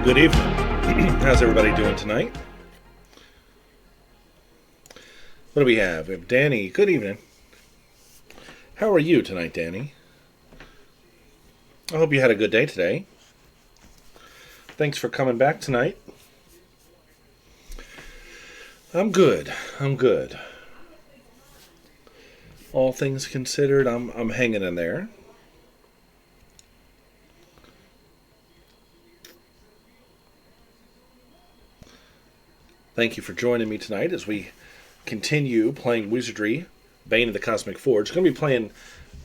Good evening. How's everybody doing tonight? What do we have? We have Danny. Good evening. How are you tonight, Danny? I hope you had a good day today. Thanks for coming back tonight. I'm good. All things considered, I'm hanging in there. Thank you for joining me tonight as we continue playing Wizardry, Bane of the Cosmic Forge. Going to be playing,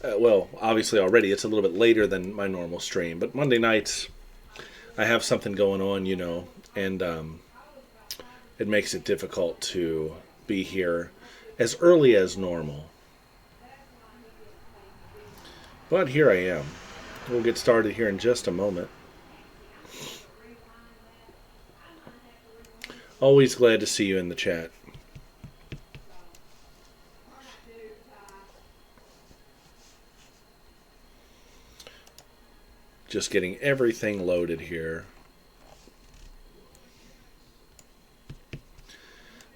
obviously already it's a little bit later than my normal stream, but Monday nights I have something going on, and it makes it difficult to be here as early as normal. But here I am. We'll get started here in just a moment. Always glad to see you in the chat. Just getting everything loaded here.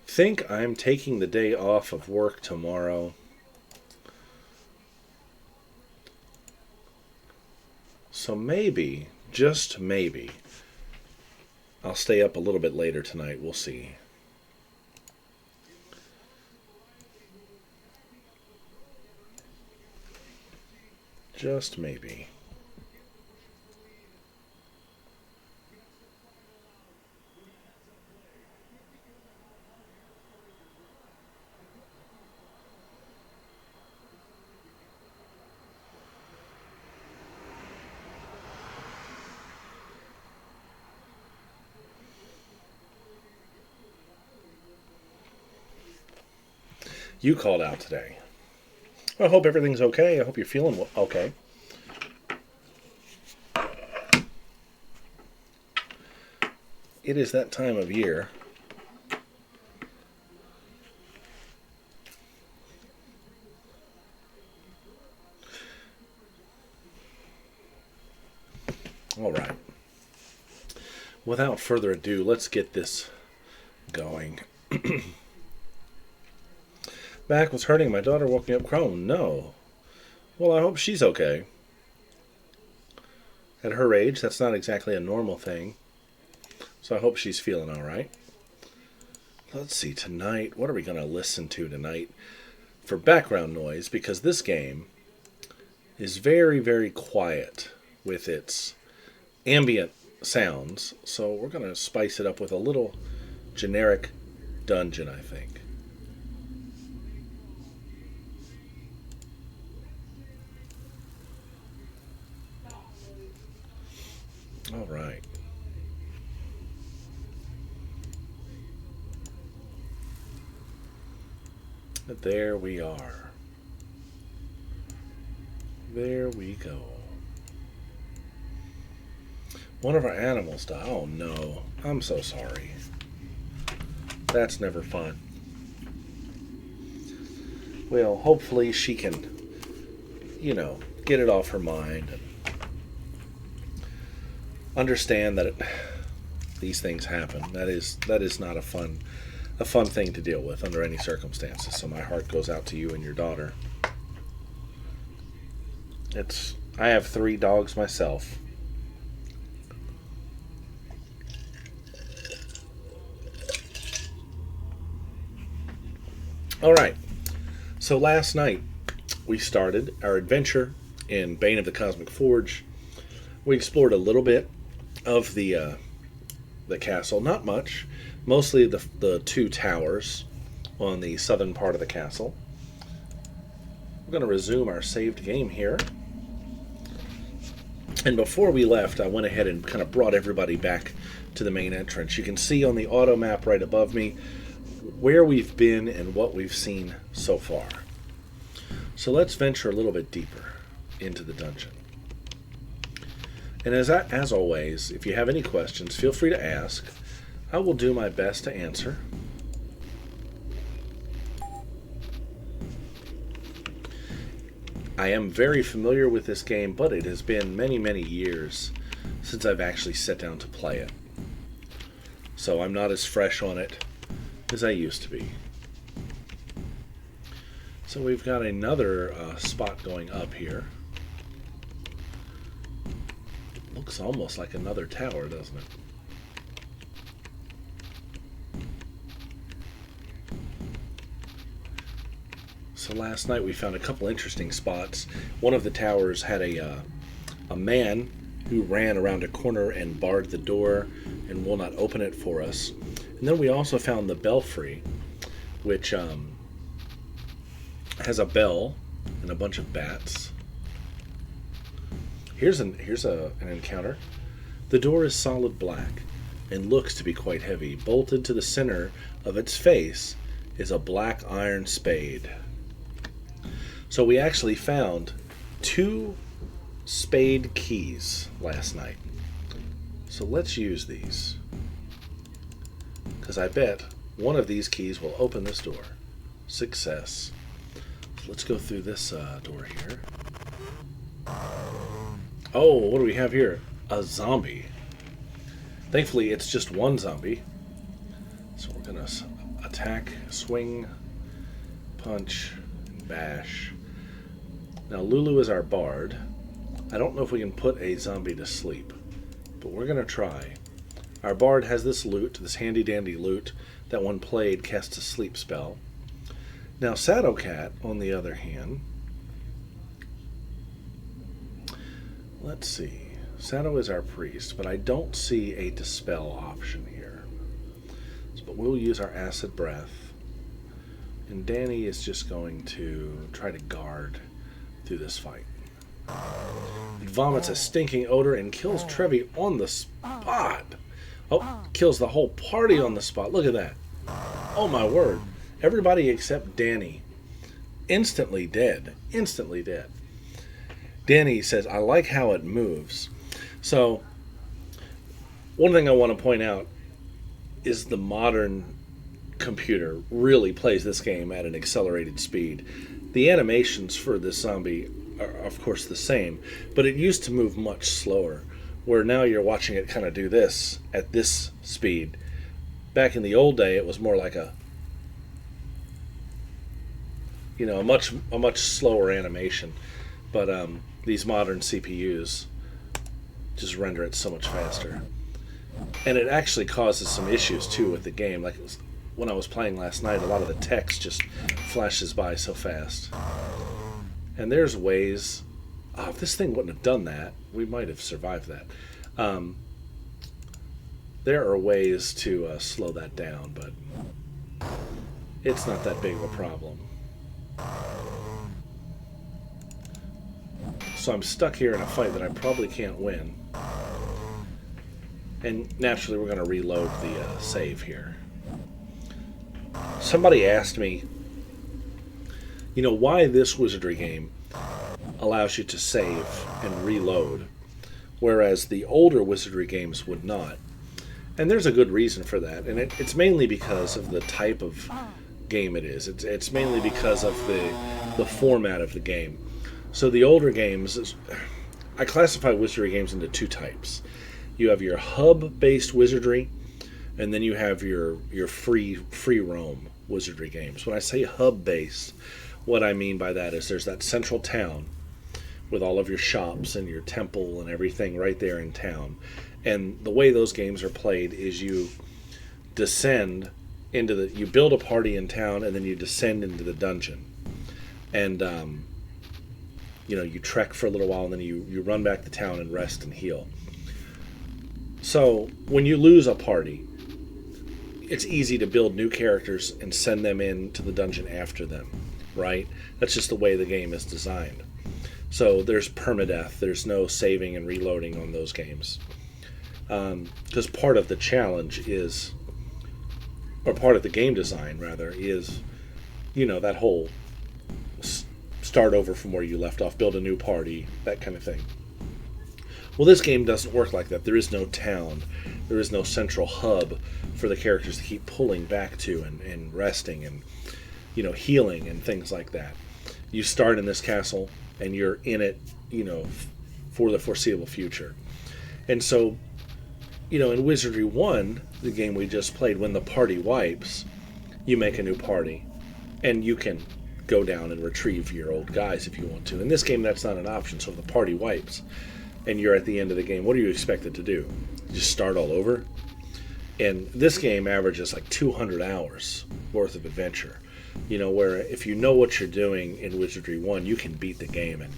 Think I'm taking the day off of work tomorrow. So maybe, just maybe, I'll stay up a little bit later tonight. We'll see. Just maybe. You called out today. I hope everything's okay. I hope you're feeling okay. It is that time of year. All right. Without further ado, let's get this going. Back was hurting. My daughter woke me up crying. No. Well, I hope she's okay. At her age, that's not exactly a normal thing. So I hope she's feeling all right. Let's see, tonight, what are we going to listen to tonight for background noise? Because this game is very, very quiet with its ambient sounds. So we're going to spice it up with a little generic dungeon, I think. All right. There we are. There we go. One of our animals died. Oh no. I'm so sorry. That's never fun. Well, hopefully she can, get it off her mind and understand that these things happen. That is not a fun thing to deal with under any circumstances. So my heart goes out to you and your daughter. I have 3 dogs myself. All right. So last night we started our adventure in Bane of the Cosmic Forge. We explored a little bit of the castle, not much, mostly the 2 towers on the southern part of the castle. We're going to resume our saved game here. And before we left, I went ahead and kind of brought everybody back to the main entrance. You can see on the auto map right above me where we've been and what we've seen so far. So let's venture a little bit deeper into the dungeon. And as always, if you have any questions, feel free to ask. I will do my best to answer. I am very familiar with this game, but it has been many, many years since I've actually sat down to play it. so I'm not as fresh on it as I used to be. So we've got another spot going up here. Looks almost like another tower, doesn't it? So last night we found a couple interesting spots. One of the towers had a man who ran around a corner and barred the door and will not open it for us. And then we also found the belfry, which has a bell and a bunch of bats. Here's an encounter. The door is solid black and looks to be quite heavy. Bolted to the center of its face is a black iron spade. So we actually found 2 spade keys last night. So let's use these, because I bet one of these keys will open this door. Success. So let's go through this door here. Oh, what do we have here? A zombie. Thankfully, it's just one zombie. So we're going to attack, swing, punch, and bash. Now, Lulu is our bard. I don't know if we can put a zombie to sleep, but we're going to try. Our bard has this lute, this handy-dandy lute, that when played casts a sleep spell. Now, Shadowcat, on the other hand, let's see. Shadow is our priest, but I don't see a dispel option here. But we'll use our acid breath. And Danny is just going to try to guard through this fight. It vomits a stinking odor and kills Trevi on the spot. Oh, kills the whole party on the spot. Look at that. Oh my word. Everybody except Danny. Instantly dead. Instantly dead. Danny says, I like how it moves. So, one thing I want to point out is the modern computer really plays this game at an accelerated speed. The animations for this zombie are, of course, the same, but it used to move much slower, where now you're watching it kind of do this at this speed. Back in the old day, it was more like a much slower animation. But these modern CPUs just render it so much faster. And it actually causes some issues, too, with the game. Like when I was playing last night, a lot of the text just flashes by so fast. And there's ways... if this thing wouldn't have done that, we might have survived that. There are ways to slow that down, but it's not that big of a problem. So I'm stuck here in a fight that I probably can't win. And naturally we're going to reload the save here. Somebody asked me, why this Wizardry game allows you to save and reload, whereas the older Wizardry games would not. And there's a good reason for that, and it's mainly because of the type of game it is. It's mainly because of the format of the game. So the older games, I classify Wizardry games into 2 types. You have your hub-based Wizardry, and then you have your free roam Wizardry games. When I say hub-based, what I mean by that is there's that central town with all of your shops and your temple and everything right there in town. And the way those games are played is you descend into you build a party in town, and then you descend into the dungeon. And, you trek for a little while, and then you run back to town and rest and heal. So when you lose a party, it's easy to build new characters and send them into the dungeon after them, right? That's just the way the game is designed. So there's permadeath. There's no saving and reloading on those games. Because part of the challenge is, or part of the game design, rather, is, that whole start over from where you left off, build a new party, that kind of thing. Well, this game doesn't work like that. There is no town. There is no central hub for the characters to keep pulling back to and resting and, healing and things like that. You start in this castle, and you're in it, for the foreseeable future. And so you know, in Wizardry 1, the game we just played, when the party wipes, you make a new party. And you can go down and retrieve your old guys if you want to. In this game, that's not an option. So if the party wipes and you're at the end of the game, what are you expected to do? Just start all over? And this game averages like 200 hours worth of adventure. You know, where if you know what you're doing in Wizardry 1, you can beat the game in,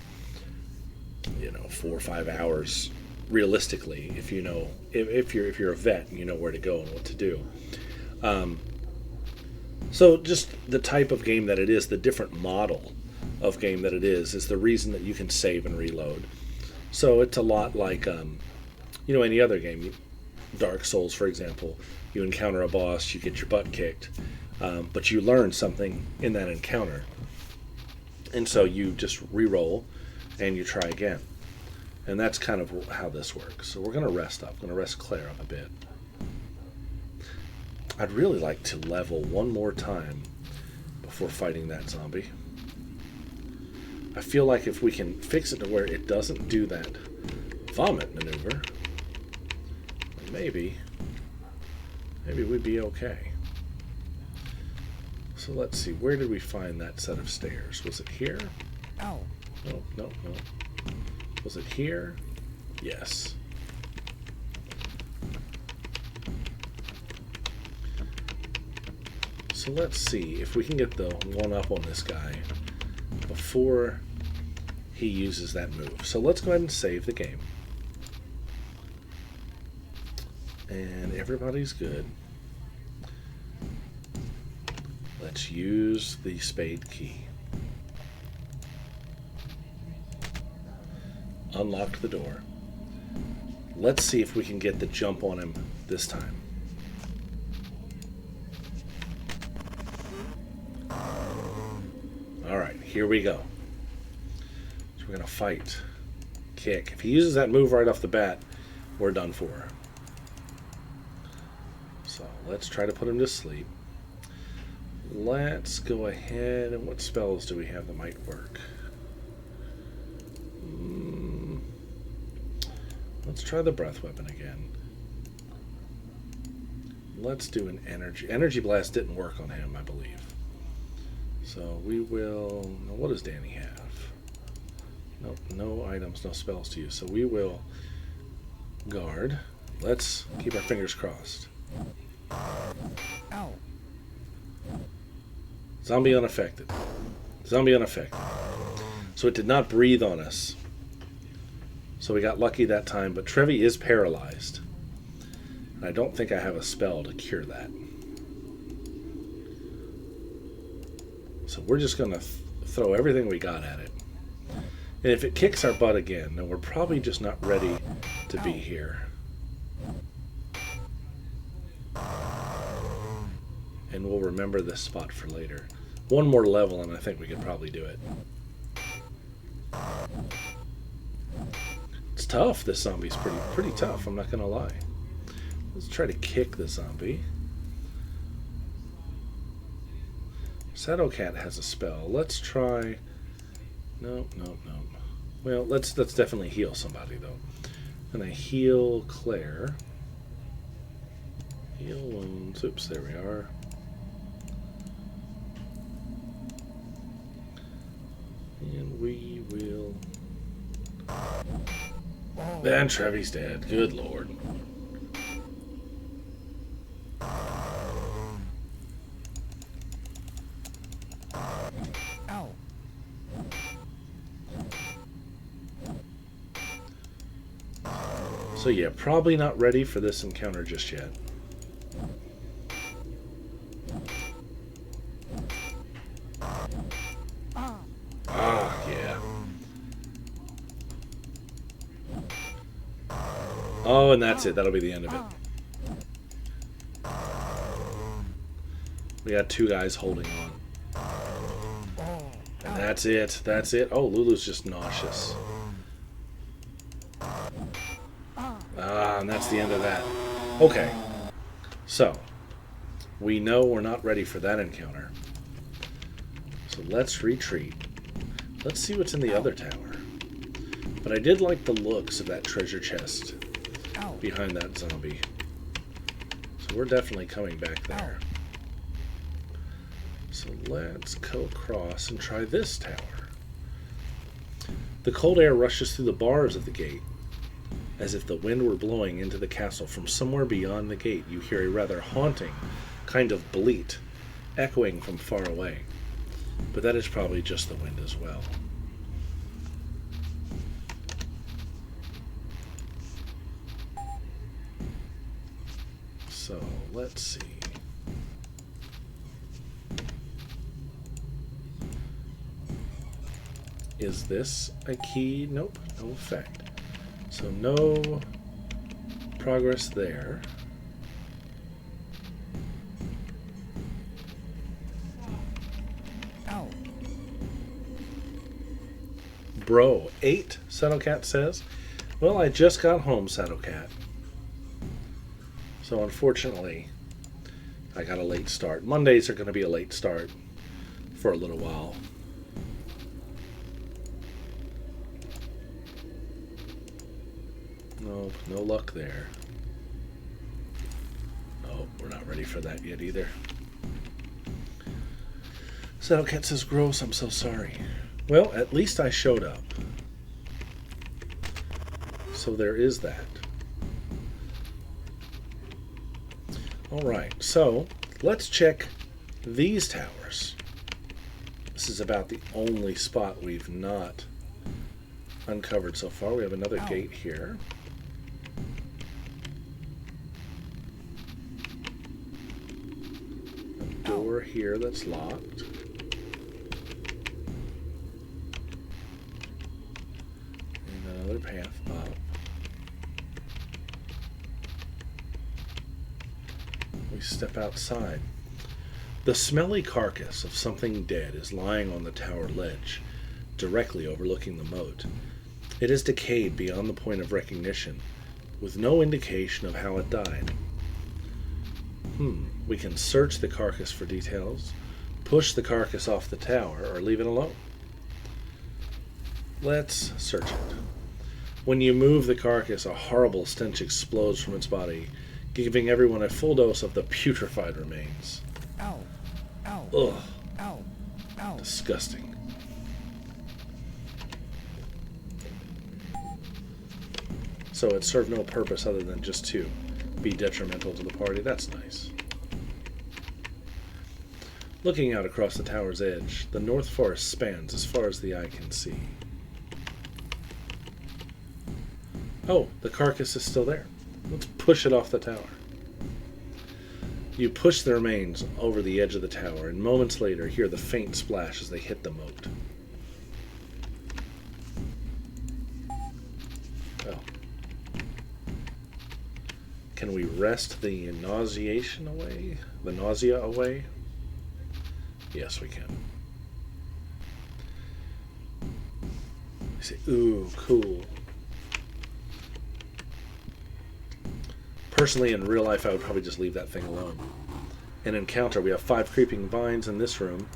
you know, 4 or 5 hours realistically, if you know, if you're a vet and you know where to go and what to do. So just the type of game that it is, the different model of game that it is the reason that you can save and reload. So it's a lot like, you know, any other game. Dark Souls, for example, you encounter a boss, you get your butt kicked, but you learn something in that encounter. And so you just re-roll and you try again. And that's kind of how this works. So we're going to rest up. I'm going to rest Claire up a bit. I'd really like to level one more time before fighting that zombie. I feel like if we can fix it to where it doesn't do that vomit maneuver, maybe we'd be okay. So let's see, where did we find that set of stairs? Was it here? Ow. No. Was it here? Yes. So let's see if we can get the one up on this guy before he uses that move. So let's go ahead and save the game. And everybody's good. Let's use the spade key. Unlocked the door. Let's see if we can get the jump on him this time. Alright, here we go. So we're going to fight. Kick. If he uses that move right off the bat, we're done for. So let's try to put him to sleep. Let's go ahead, and what spells do we have that might work? Let's try the breath weapon again. Let's do an energy. Energy blast didn't work on him, I believe. So we will... Now what does Danny have? Nope, no items, no spells to use. So we will guard. Let's keep our fingers crossed. Ow. Zombie unaffected. Zombie unaffected. So it did not breathe on us. So we got lucky that time, but Trevi is paralyzed. And I don't think I have a spell to cure that. So we're just going to throw everything we got at it. And if it kicks our butt again, then we're probably just not ready to be here. And we'll remember this spot for later. One more level and I think we could probably do it. It's tough. This zombie's pretty tough, I'm not going to lie. Let's try to kick the zombie. Shadowcat has a spell. Let's try... No. Well, let's definitely heal somebody, though. And I heal Claire. Heal wounds. Oops, there we are. And we will... And Trevi's dead. Good lord. Ow. So yeah, probably not ready for this encounter just yet. Yeah. Oh, and that's it. That'll be the end of it. We got two guys holding on. And that's it. That's it. Oh, Lulu's just nauseous. And that's the end of that. Okay. So, we know we're not ready for that encounter. So let's retreat. Let's see what's in the other tower. But I did like the looks of that treasure chest. Ow. behind that zombie. So we're definitely coming back there. So let's go across and try this tower. The cold air rushes through the bars of the gate, as if the wind were blowing into the castle. From somewhere beyond the gate, you hear a rather haunting kind of bleat, echoing from far away. But that is probably just the wind as well. So, let's see. Is this a key? Nope, no effect. So no progress there. Ow. Bro, 8, Saddlecat says. Well, I just got home, Saddlecat. So unfortunately, I got a late start. Mondays are going to be a late start for a little while. Nope, no luck there. Oh, we're not ready for that yet either. Saddlecat says, gross, I'm so sorry. Well, at least I showed up. So there is that. Alright, so let's check these towers. This is about the only spot we've not uncovered so far. We have another gate here. A door here that's locked. And another path up. We step outside. The smelly carcass of something dead is lying on the tower ledge, directly overlooking the moat. It is decayed beyond the point of recognition, with no indication of how it died. We can search the carcass for details, push the carcass off the tower, or leave it alone. Let's search it. When you move the carcass, a horrible stench explodes from its body, giving everyone a full dose of the putrefied remains. Ow. Ow. Ugh. Ow. Ow. Disgusting. So it served no purpose other than just to be detrimental to the party. That's nice. Looking out across the tower's edge, the North Forest spans as far as the eye can see. Oh, the carcass is still there. Let's push it off the tower. You push the remains over the edge of the tower, and moments later hear the faint splash as they hit the moat. Oh. Can we wrest the nauseation away? The nausea away? Yes, we can. You say, ooh, cool. Personally, in real life, I would probably just leave that thing alone. An encounter. We have 5 creeping vines in this room.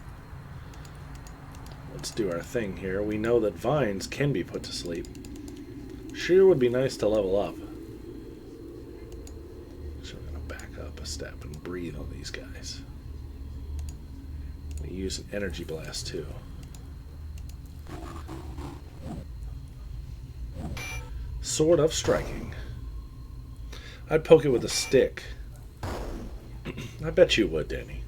Let's do our thing here. We know that vines can be put to sleep. Sure would be nice to level up. So we're going to back up a step and breathe on these guys. We use an energy blast too. Sword of striking. I'd poke it with a stick. I bet you would, Danny.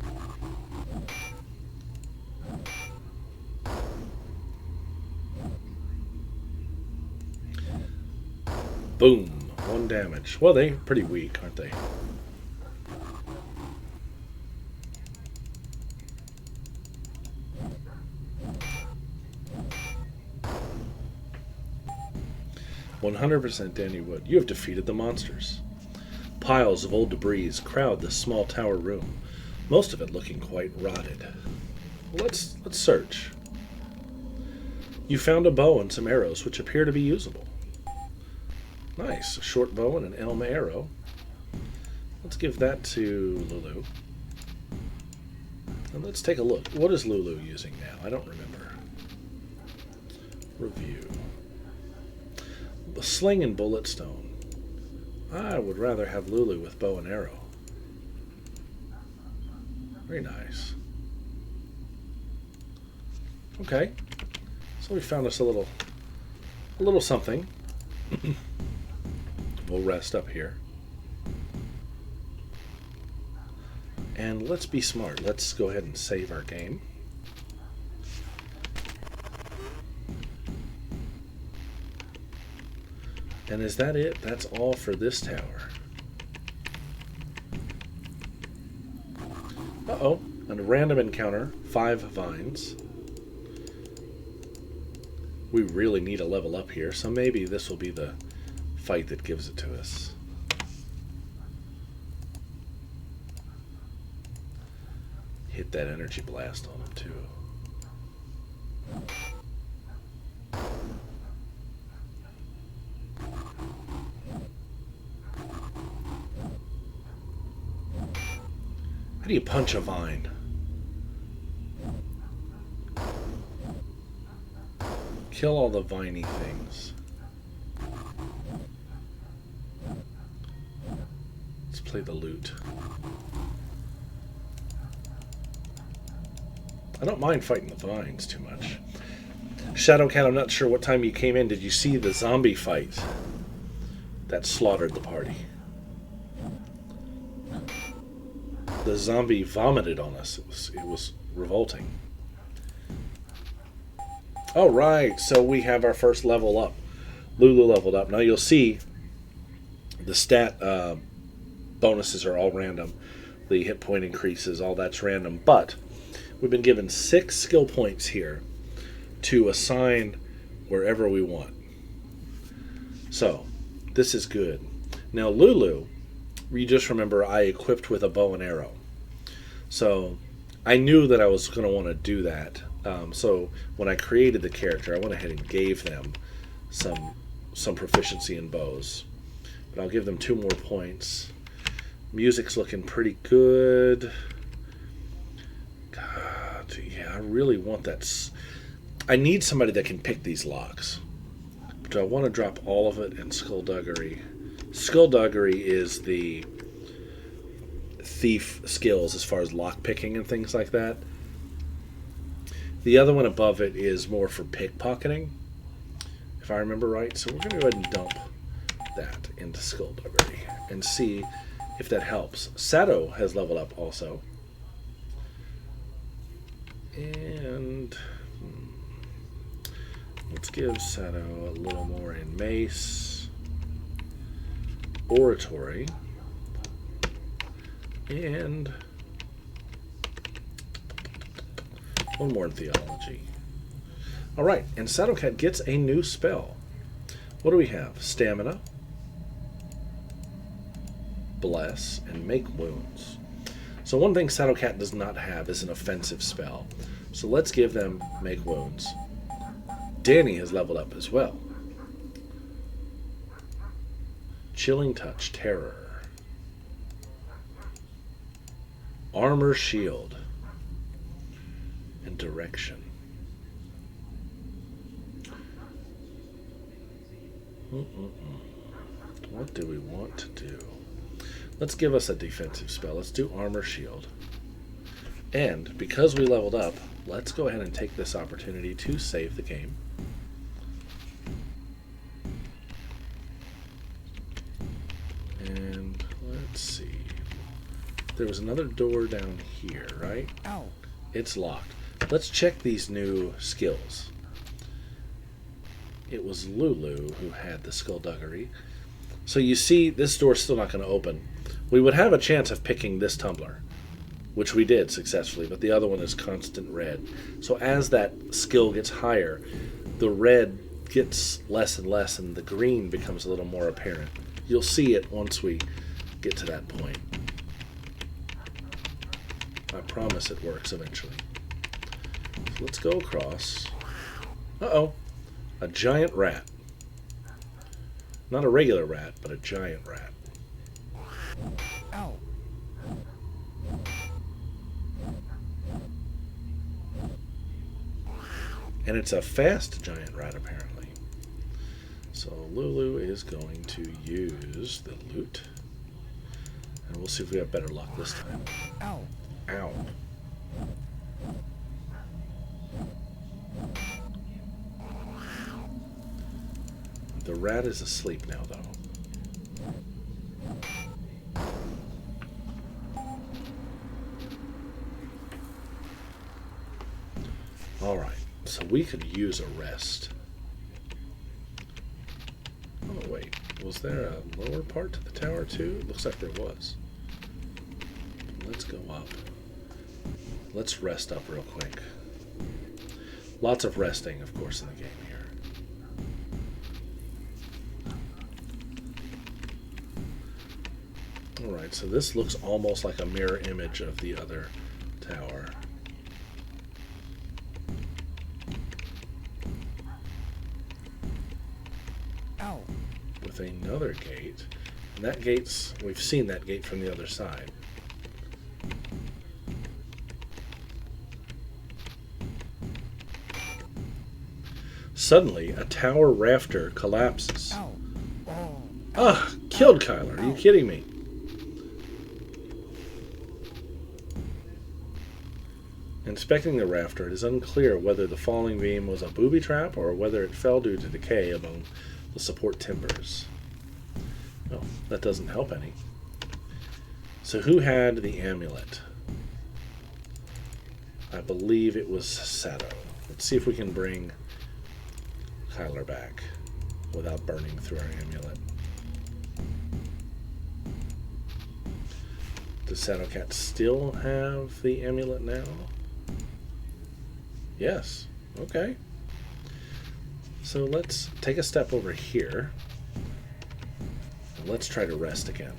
Boom. 1 damage. Well, they're pretty weak, aren't they? "100% Danny Wood. You have defeated the monsters." Piles of old debris crowd the small tower room, most of it looking quite rotted. Let's search. You found a bow and some arrows which appear to be usable. Nice, a short bow and an elm arrow. Let's give that to Lulu. And let's take a look. What is Lulu using now? I don't remember. Review. A sling and bullet stone. I would rather have Lulu with bow and arrow. Very nice. Okay. So we found us a little something. We'll rest up here. And let's be smart. Let's go ahead and save our game. And is that it? That's all for this tower. Uh-oh. A random encounter. 5 vines. We really need a level up here, so maybe this will be the fight that gives it to us. Hit that energy blast on him, too. How do you punch a vine? Kill all the viney things. Let's play the lute. I don't mind fighting the vines too much. Shadowcat, I'm not sure what time you came in. Did you see the zombie fight that slaughtered the party? The zombie vomited on us. It was revolting. All right, so we have our first level up. Lulu leveled up. Now you'll see the stat bonuses are all random. The hit point increases, all that's random. But we've been given 6 skill points here to assign wherever we want. So this is good. Now Lulu, you just remember I equipped with a bow and arrow. So I knew that I was going to want to do that. So when I created the character, I went ahead and gave them some proficiency in bows. But I'll give them 2 more points. Music's looking pretty good. God, yeah, I really want that. I need somebody that can pick these locks. Do I want to drop all of it in Skullduggery? Skullduggery is the thief skills as far as lock picking and things like that. The other one above it is more for pickpocketing, if I remember right. So we're going to go ahead and dump that into Skullduggery and see if that helps. Sato has leveled up also. And let's give Sato a little more in Mace, Oratory, and one more in Theology. All right, and Shadowcat gets a new spell. What do we have? Stamina, Bless, and Make Wounds. So one thing Shadowcat does not have is an offensive spell. So let's give them Make Wounds. Danny has leveled up as well. Chilling Touch, Terror. Armor Shield. And Direction. What do we want to do? Let's give us a defensive spell. Let's do Armor Shield. And because we leveled up, let's go ahead and take this opportunity to save the game. And let's see. There was another door down here, right? Ow. It's locked. Let's check these new skills. It was Lulu who had the Skullduggery. So you see, this door's still not going to open. We would have a chance of picking this tumbler, which we did successfully, but the other one is constant red. So as that skill gets higher, the red gets less and less, and the green becomes a little more apparent. You'll see it once we get to that point. I promise it works eventually. So let's go across. Uh-oh. A giant rat. Not a regular rat, but a giant rat. Ow. And it's a fast giant rat, apparently. So Lulu is going to use the loot. And we'll see if we have better luck this time. Ow. Ow. The rat is asleep now, though. Alright, so we could use a rest. Oh, wait. Was there a lower part to the tower, too? Looks like there was. Let's go up. Let's rest up real quick. Lots of resting, of course, in the game here. Alright, so this looks almost like a mirror image of the other tower. Ow. With another gate. And that gate's... we've seen that gate from the other side. Suddenly, a tower rafter collapses. Ow. Oh. Ah, killed Kyler. Are you kidding me? Inspecting the rafter, it is unclear whether the falling beam was a booby trap or whether it fell due to decay among the support timbers. Well, that doesn't help any. So who had the amulet? I believe it was Sato. Let's see if we can bring Kyler back without burning through our amulet. Does Sato Cat still have the amulet now? Yes. Okay. So let's take a step over here. And let's try to rest again.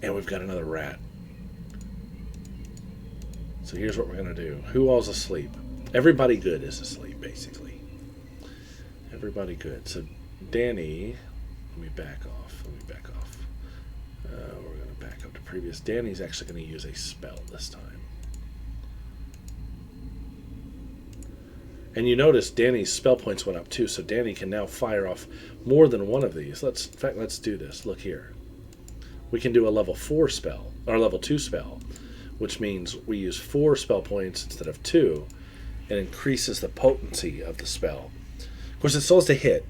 And we've got another rat. So here's what we're going to do. Who all's asleep? Everybody good is asleep, basically. Everybody good. So Danny, let me back off. We're going to back up to previous. Danny's actually going to use a spell this time. And you notice Danny's spell points went up too, so Danny can now fire off more than one of these. In fact, let's do this. Look here. We can do a level 4 spell, or level 2 spell, which means we use 4 spell points instead of 2, and increases the potency of the spell. Of course, it still has to hit,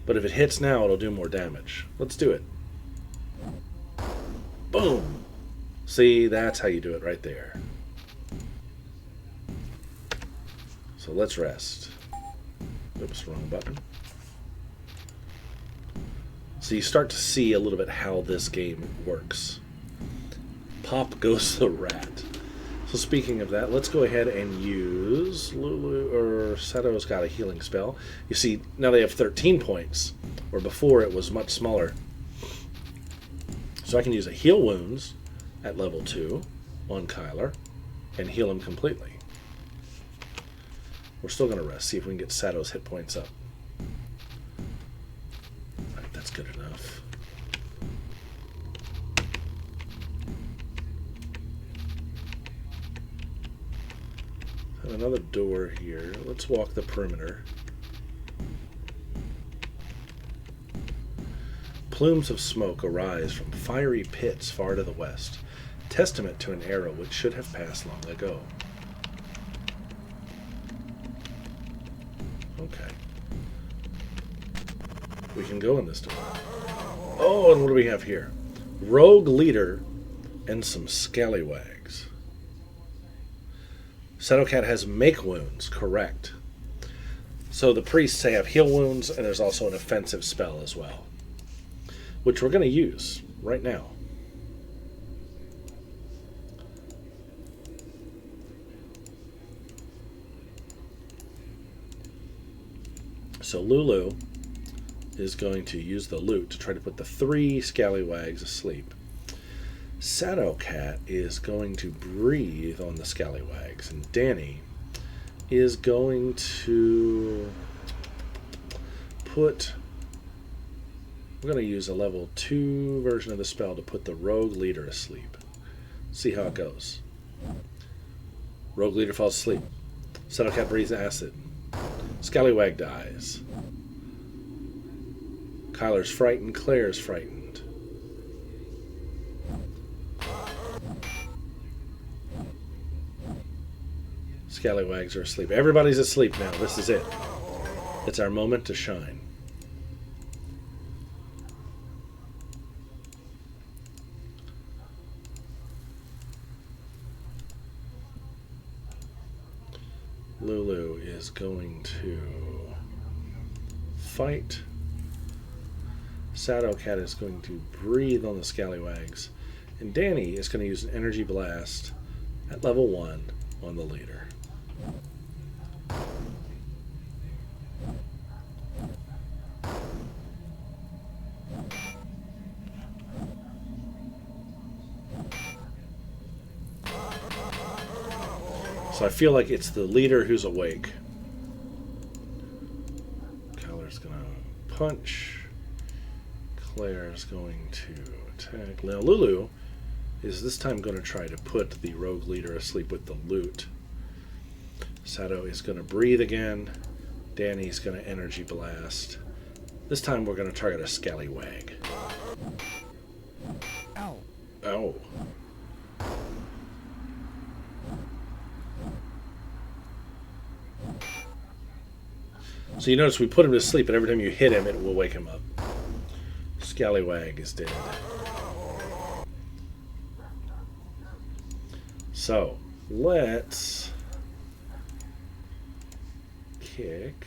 but if it hits now, it'll do more damage. Let's do it. Boom! See, that's how you do it right there. So let's rest. Oops, wrong button. So you start to see a little bit how this game works. Pop goes the rat. So speaking of that, let's go ahead and use Lulu, or Sato's got a healing spell. You see, now they have 13 points, where before it was much smaller. So I can use a heal wounds at level 2 on Kyler and heal him completely. We're still going to rest, see if we can get Sato's hit points up. Alright, that's good enough. And another door here. Let's walk the perimeter. Plumes of smoke arise from fiery pits far to the west, testament to an era which should have passed long ago. Okay. We can go in this door. Oh, and what do we have here? Rogue leader and some scallywags. Shadowcat has make wounds, correct. So the priests have heal wounds, and there's also an offensive spell as well, which we're going to use right now. So Lulu is going to use the loot to try to put the 3 scallywags asleep. Shadowcat is going to breathe on the scallywags, and Danny is going to put... We're going to use a level 2 version of the spell to put the rogue leader asleep. See how it goes. Rogue leader falls asleep. Shadowcat breathes acid. Scallywag dies. Kyler's frightened. Claire's frightened. Scallywags are asleep. Everybody's asleep now. This is it. It's our moment to shine. Lulu is going to fight. Shadowcat is going to breathe on the Scallywags. And Danny is going to use an energy blast at level 1 on the leader. So I feel like it's the leader who's awake. Kyler's going to punch. Claire's going to attack. Now Lulu is this time going to try to put the rogue leader asleep with the loot. Sato is going to breathe again. Danny's going to energy blast. This time we're going to target a Scallywag. Ow. Oh. So you notice we put him to sleep, and every time you hit him, it will wake him up. Scallywag is dead. So, let's kick,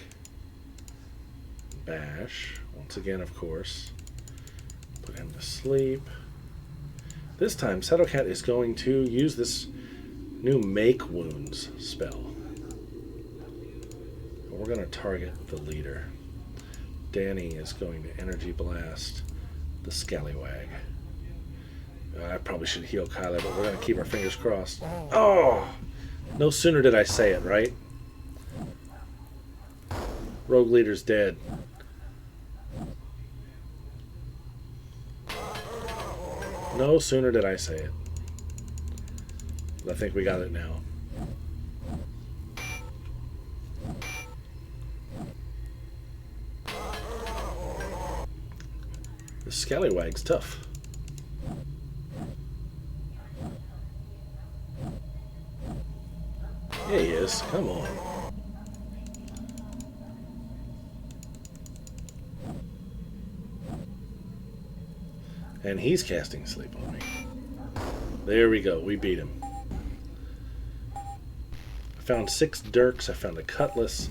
bash, once again, of course. Put him to sleep. This time, Shadowcat is going to use this new Make Wounds spell. We're going to target the leader. Danny is going to energy blast the Scallywag. I probably should heal Kyler, but we're going to keep our fingers crossed. Oh! No sooner did I say it, right? Rogue leader's dead. No sooner did I say it. But I think we got it now. The Scallywag's tough. Yeah, he is. Come on. And he's casting sleep on me. There we go. We beat him. I found 6 dirks. I found a cutlass,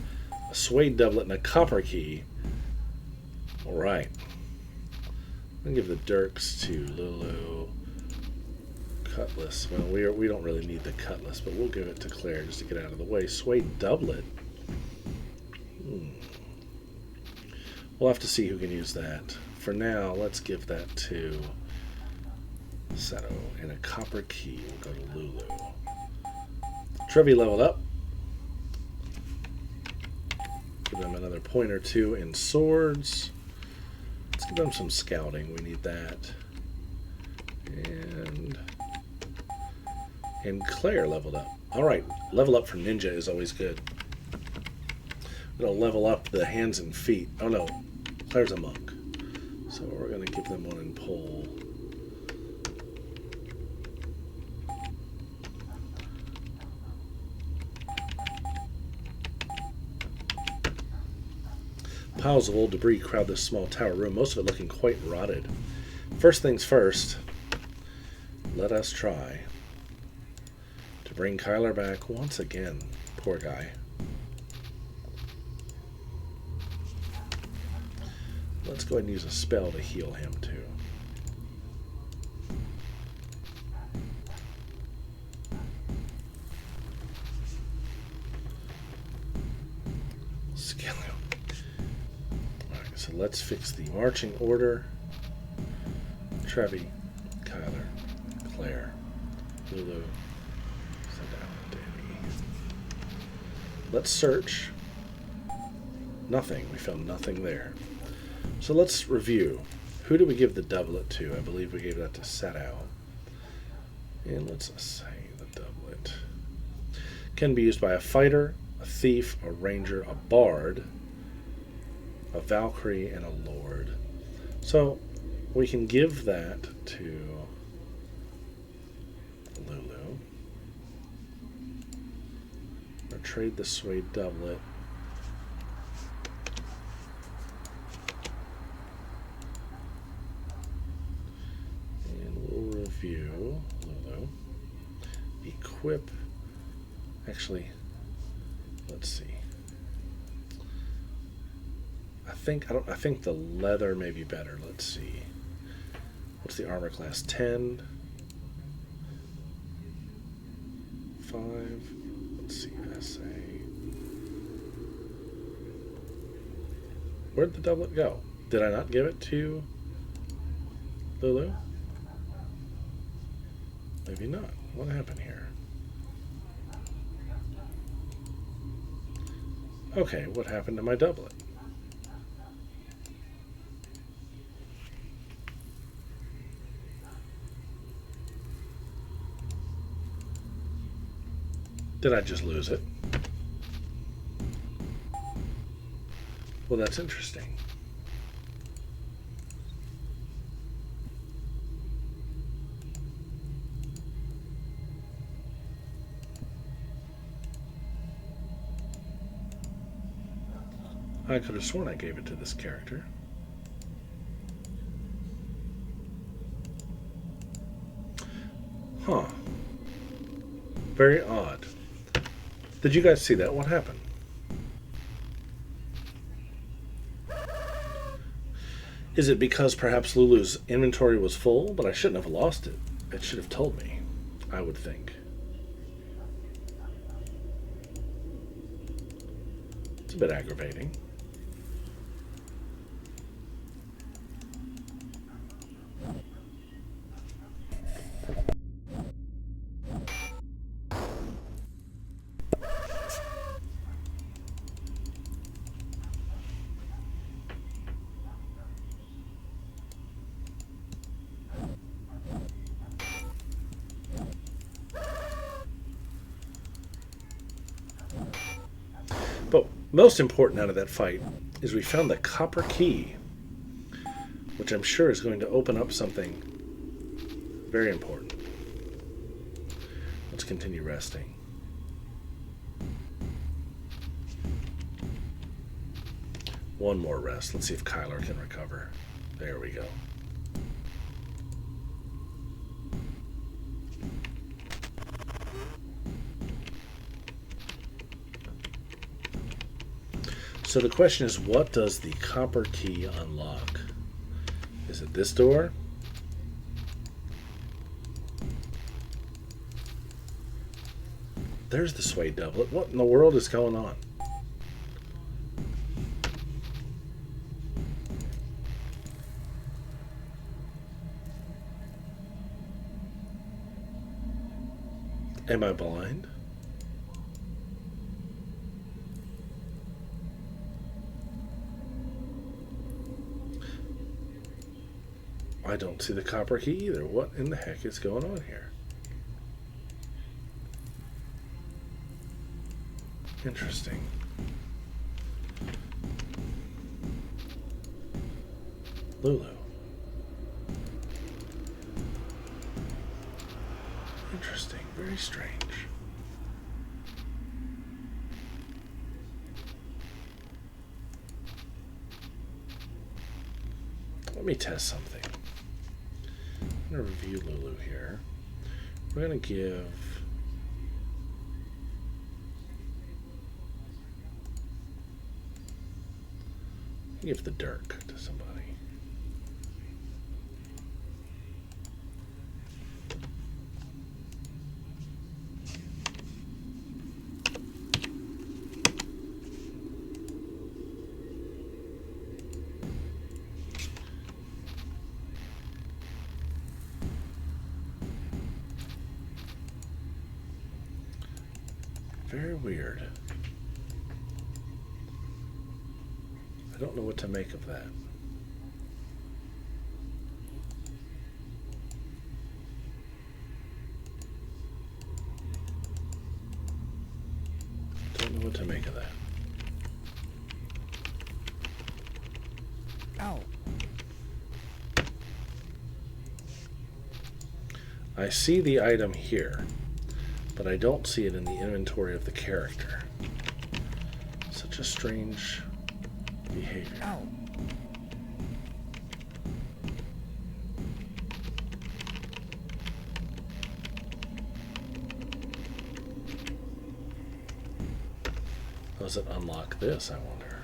a suede doublet, and a copper key. All right. I'm going to give the dirks to Lulu. Cutlass. Well, we don't really need the cutlass, but we'll give it to Claire just to get out of the way. Suede doublet. We'll have to see who can use that. For now, let's give that to Sato. And a copper key will go to Lulu. Trevi leveled up. Give them another point or 2 in swords. Let's give them some scouting. We need that. And Claire leveled up. Alright, level up for ninja is always good. We're going to level up the hands and feet. Oh no, Claire's a monk. So we're going to give them one in pole. Piles of old debris crowd this small tower room, most of it looking quite rotted. First things first, let us try to bring Kyler back once again. Poor guy. Let's go ahead and use a spell to heal him too. So let's fix the marching order. Trevi, Kyler, Claire, Lulu, Danny. Let's search. Nothing. We found nothing there. So let's review. Who did we give the doublet to? I believe we gave that to Sato. And let's say the doublet can be used by a fighter, a thief, a ranger, a bard, a Valkyrie, and a lord. So we can give that to Lulu. Or trade the suede doublet. And we'll review Lulu. Equip. Actually, let's see. I think the leather may be better. Let's see. What's the armor class? 10. 5. Let's see. SA. Where'd the doublet go? Did I not give it to Lulu? Maybe not. What happened here? Okay, what happened to my doublet? Did I just lose it? Well, that's interesting. I could have sworn I gave it to this character. Huh. Very odd. Did you guys see that? What happened? Is it because perhaps Lulu's inventory was full, but I shouldn't have lost it? It should have told me, I would think. It's a bit aggravating. But most important out of that fight is we found the copper key, which I'm sure is going to open up something very important. Let's continue resting. One more rest. Let's see if Kyler can recover. There we go. So the question is, what does the copper key unlock? Is it this door? There's the suede doublet. What in the world is going on? Am I blind? I don't see the copper key either. What in the heck is going on here? Interesting. Lulu. Interesting. Very strange. Let me test something. I'm going to review Lulu here. We're going to give the dirk to somebody. Very weird. I don't know what to make of that. Don't know what to make Out. I see the item here, but I don't see it in the inventory of the character. Such a strange behavior. Out. Does it unlock this, I wonder?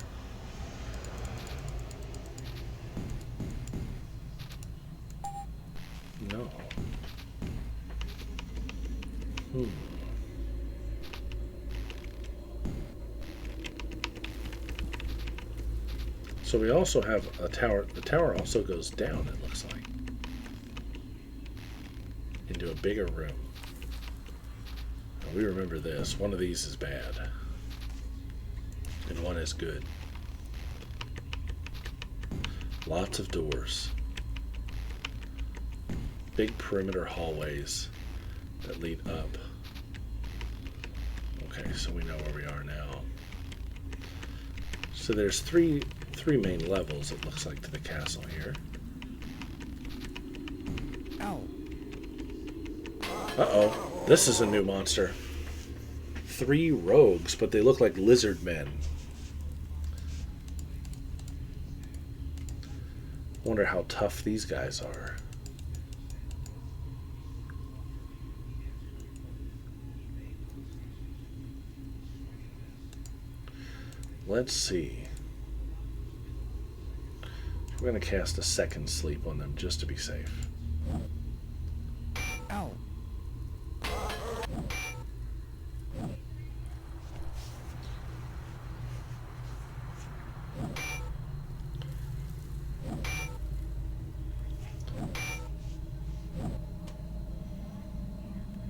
No. So we also have a tower. The tower also goes down, it looks like, into a bigger room. Now we remember this. One of these is bad, and one is good. Lots of doors. Big perimeter hallways that lead up. Okay, so we know where we are now. So there's three main levels, it looks like, to the castle here. Out. Uh-oh, this is a new monster. 3 rogues, but they look like lizard men. Wonder how tough these guys are. Let's see. We're going to cast a second sleep on them just to be safe. Out.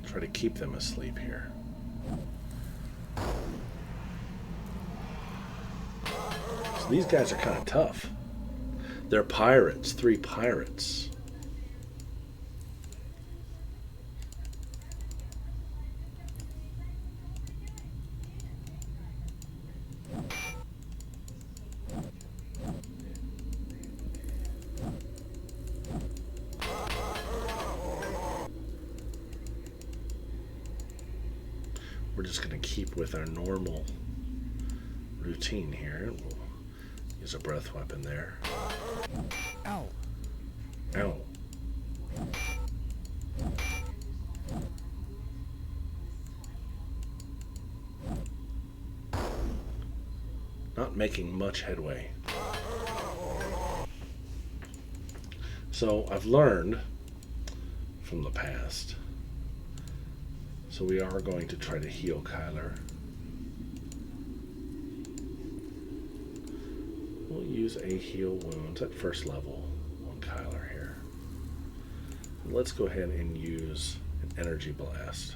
Try to keep them asleep here. So these guys are kind of tough. They're pirates, 3 pirates. We're just going to keep with our normal routine here. We'll use a breath weapon there. Out. Ow. Not making much headway. So I've learned from the past. So we are going to try to heal Kyler. We'll use a heal wounds at first level on Kyler here. And let's go ahead and use an energy blast.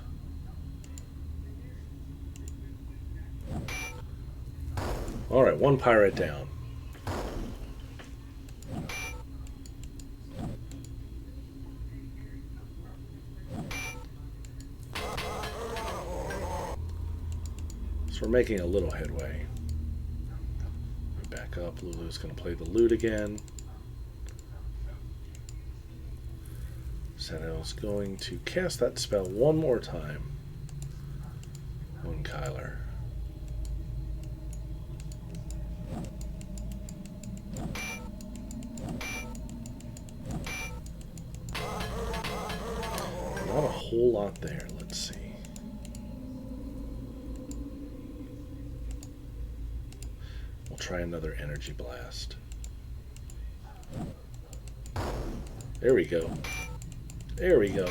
Alright, 1 pirate down. So we're making a little headway. Back up. Lulu's going to play the lute again. Sato's going to cast that spell one more time on Kyler. Not a whole lot there. Let's see. We'll try another energy blast. There we go. There we go.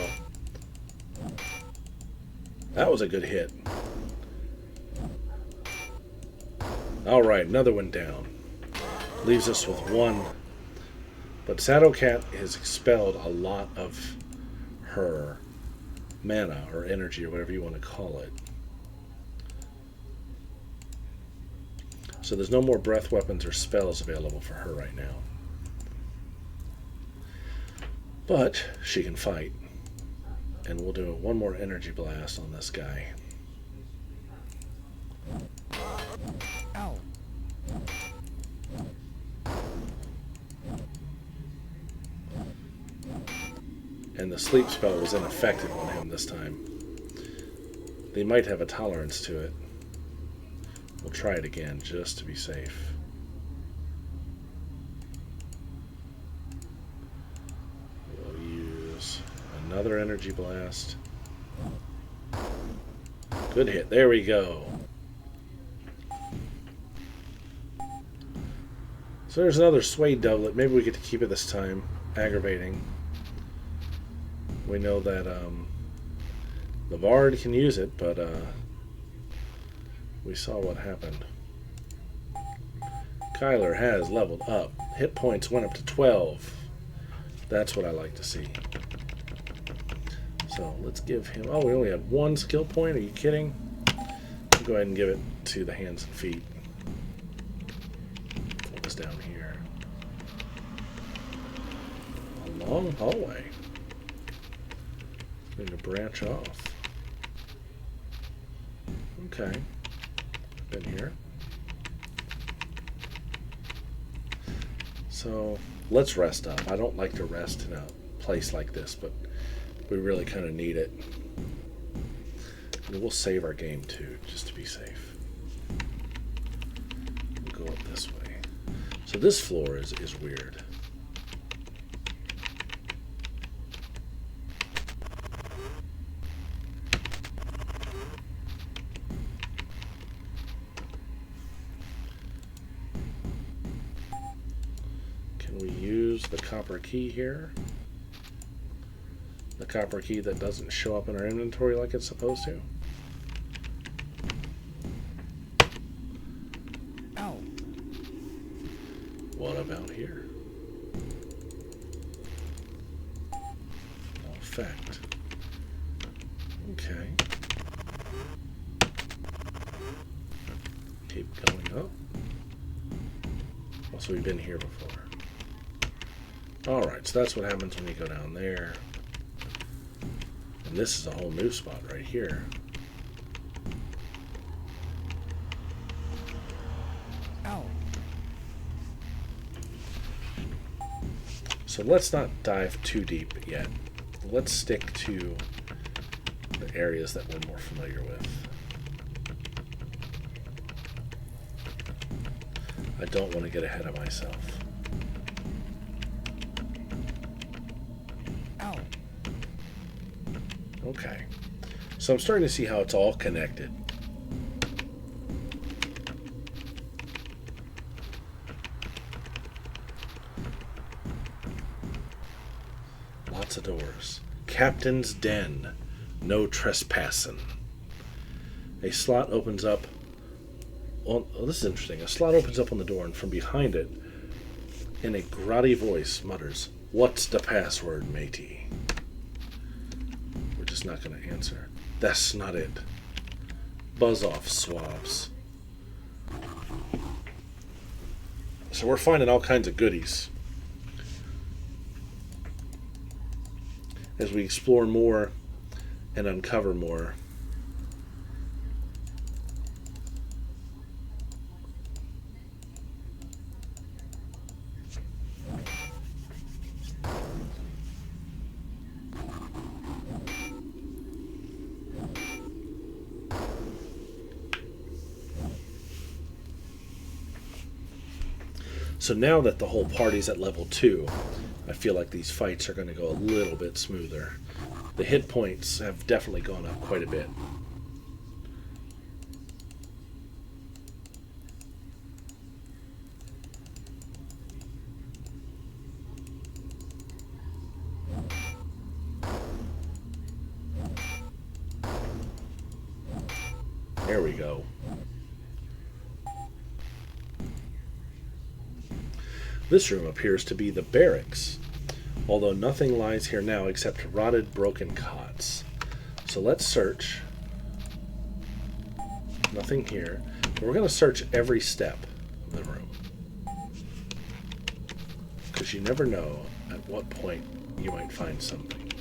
That was a good hit. Alright, another one down. Leaves us with 1. But Shadowcat has expelled a lot of her mana or energy or whatever you want to call it. So there's no more breath weapons or spells available for her right now. But she can fight. And we'll do 1 more energy blast on this guy. Ow. And the sleep spell was ineffective on him this time. They might have a tolerance to it. We'll try it again just to be safe. We'll use another energy blast. Good hit. There we go. So there's another Suede doublet. Maybe we get to keep it this time. Aggravating. We know that the Bard can use it, but we saw what happened. Kyler has leveled up. Hit points went up to 12. That's what I like to see. So let's give him... Oh, we only had one skill point? Are you kidding? I'll go ahead and give it to the hands and feet. What was down here? A long hallway. It's going to branch off. Okay. Been here. So let's rest up. I don't like to rest in a place like this, but we really kind of need it. And we'll save our game too, just to be safe. We'll go up this way. So this floor is weird. Can we use the copper key here? The copper key that doesn't show up in our inventory like it's supposed to? Ow. What about here? No effect. Okay. Keep going up. Also, we've been here before. Alright, so that's what happens when you go down there. And this is a whole new spot right here. Ow. So let's not dive too deep yet. Let's stick to the areas that we're more familiar with. I don't want to get ahead of myself. Ow. Okay. So I'm starting to see how it's all connected. Lots of doors. Captain's Den. No trespassing. A slot opens up. Oh, this is interesting. A slot opens up on the door, and from behind it, in a grotty voice, mutters, "What's the password, matey?" We're just not going to answer. That's not it. Buzz off, swabs. So we're finding all kinds of goodies as we explore more and uncover more. So now that the whole party's at level 2, I feel like these fights are going to go a little bit smoother. The hit points have definitely gone up quite a bit. There we go. This room appears to be the barracks, although nothing lies here now except rotted, broken cots. So let's search. Nothing here. But we're going to search every step of the room, because you never know at what point you might find something.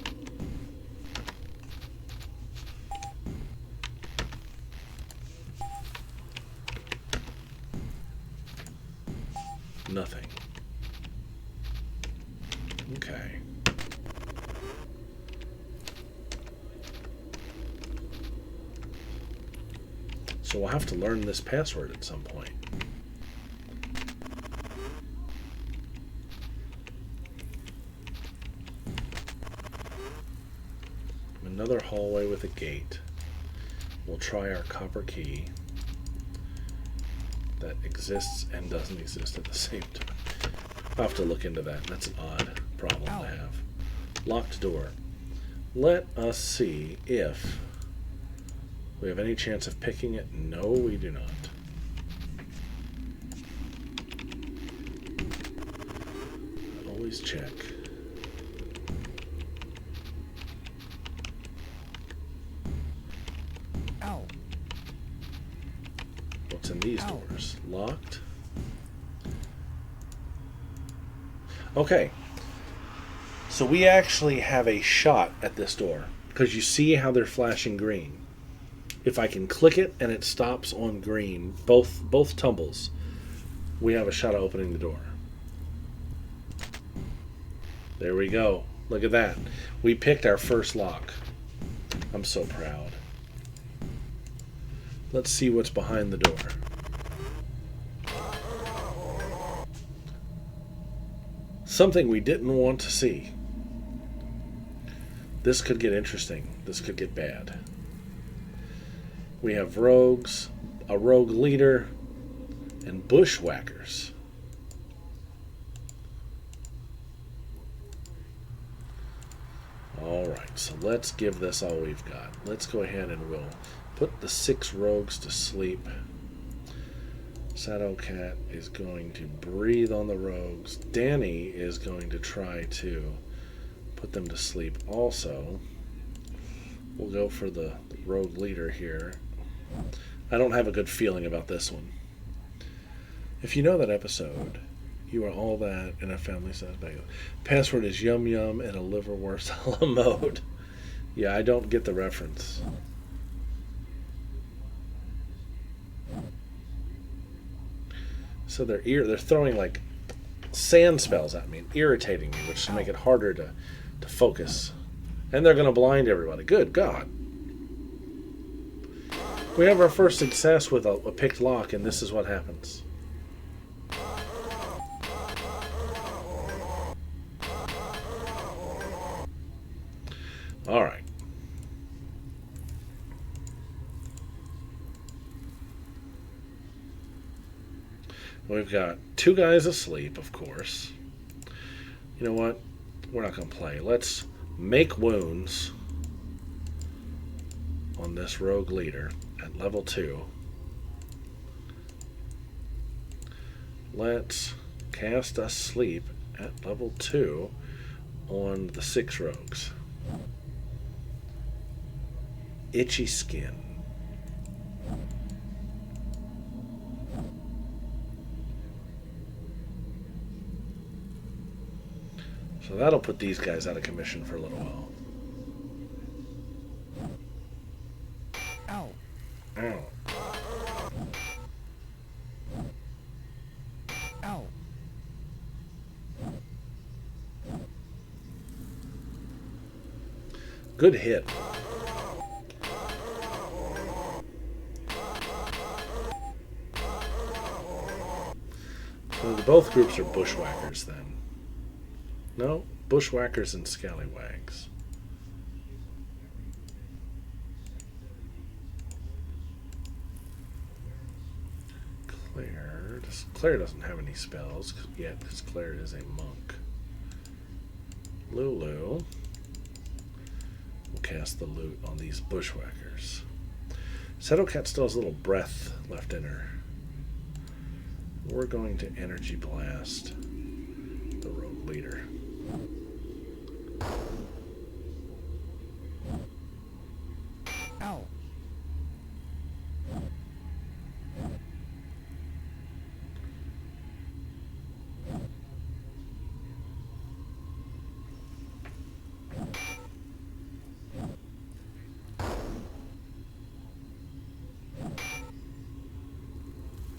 Nothing. Okay. So we'll have to learn this password at some point. Another hallway with a gate. We'll try our copper key that exists and doesn't exist at the same time. I'll have to look into that. That's an odd problem to have. Locked door. Let us see if we have any chance of picking it. No, we do not. Always check. Ow. What's in these doors? Locked. Okay. So we actually have a shot at this door because you see how they're flashing green. If I can click it and it stops on green, both tumbles, we have a shot at opening the door. There we go. Look at that. We picked our first lock. I'm so proud. Let's see what's behind the door. Something we didn't want to see. This could get interesting. This could get bad. We have rogues, a rogue leader, and bushwhackers. Alright, so let's give this all we've got. Let's go ahead and we'll put the 6 rogues to sleep. Shadowcat is going to breathe on the rogues. Danny is going to try to put them to sleep also. We'll go for the rogue leader here. I don't have a good feeling about this one. If you know that episode, You Are All That in a Family-Sized Bag. Password is Yum Yum in a liverwurst a la mode. Yeah, I don't get the reference. So they're throwing like sand spells at me and irritating me, which will make it harder to focus. And they're going to blind everybody. Good God. We have our first success with a picked lock, and this is what happens. All right. We've got 2 guys asleep, of course. You know what? We're not going to play. Let's make wounds on this rogue leader at level 2. Let's cast us sleep at level 2 on the 6 rogues. Itchy skin. So that'll put these guys out of commission for a little while. Ow. Ow. Ow. Good hit. So both groups are bushwhackers then. No, bushwhackers and scallywags. Claire doesn't have any spells yet because Claire is a monk. Lulu will cast the loot on these bushwhackers. Shadowcat still has a little breath left in her. We're going to energy blast the rogue leader. Ow.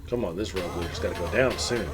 Come on, this rogue leader's got to go down soon.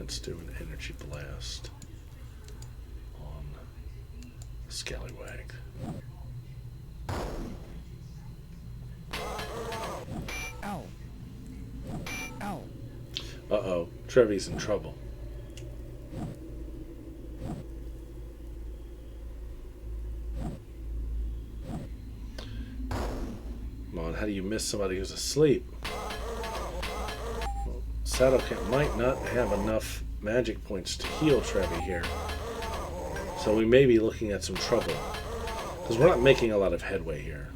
Let's do an energy blast on Scallywag. Ow. Ow. Uh-oh, Trevi's in trouble. Come on, how do you miss somebody who's asleep? Well, Shadowcat might not have enough magic points to heal Trevi here. So we may be looking at some trouble. Because we're not making a lot of headway here.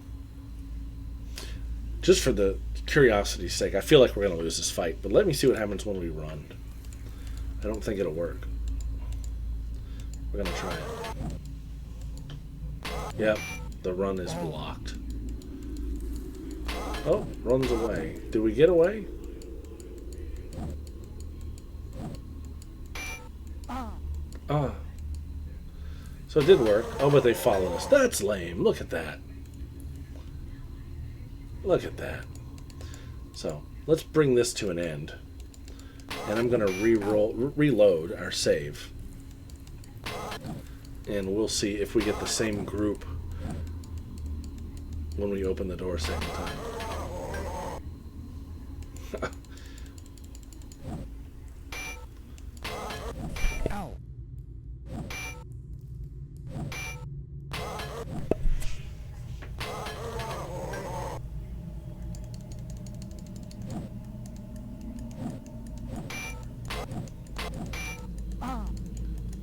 Just for the curiosity's sake, I feel like we're going to lose this fight. But let me see what happens when we run. I don't think it'll work. We're going to try it. Yep, the run is blocked. Oh, runs away. Did we get away? Ah. So it did work. Oh, but they followed us. That's lame. Look at that. Look at that. So, let's bring this to an end. And I'm going to reload our save. And we'll see if we get the same group when we open the door a second time. Ow.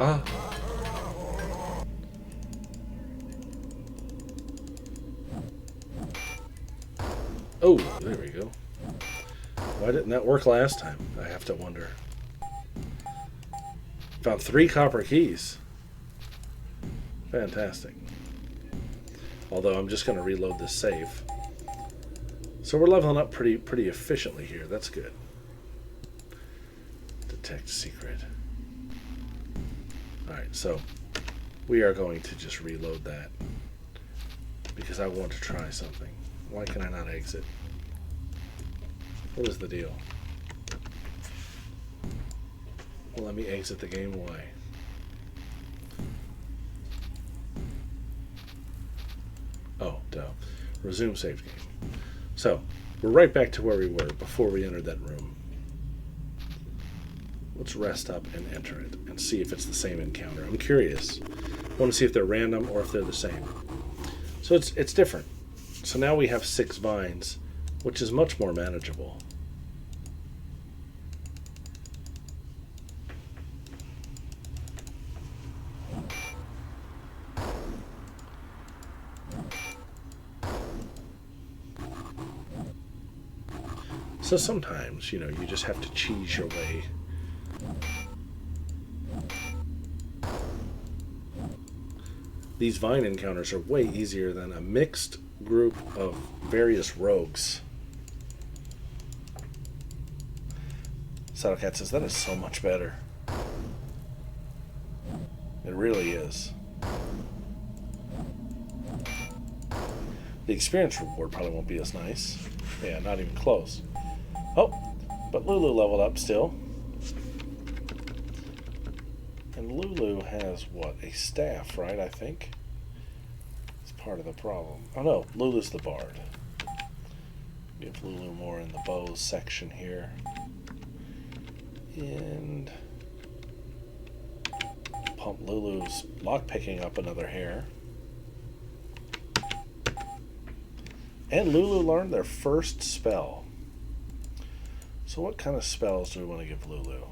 Ah. Oh, there we go. Why didn't that work last time? I have to wonder. Found 3 copper keys. Fantastic. Although I'm just going to reload this save. So we're leveling up pretty efficiently here. That's good. Detect secret. Alright, so we are going to just reload that because I want to try something. Why can I not exit? What is the deal? Well, let me exit the game away. Oh, duh. Resume save game. So, we're right back to where we were before we entered that room. Let's rest up and enter it and see if it's the same encounter. I'm curious. I want to see if they're random or if they're the same. So it's different. So now we have 6 vines, which is much more manageable. So sometimes, you just have to cheese your way. These vine encounters are way easier than a mixed group of various rogues. Shadowcat says, that is so much better. It really is. The experience reward probably won't be as nice. Yeah, not even close. Oh, but Lulu leveled up still. And Lulu has, what, a staff, right, I think? It's part of the problem. Oh, no, Lulu's the bard. Give Lulu more in the bows section here. And pump Lulu's lockpicking up another hair. And Lulu learned their first spell. So what kind of spells do we want to give Lulu?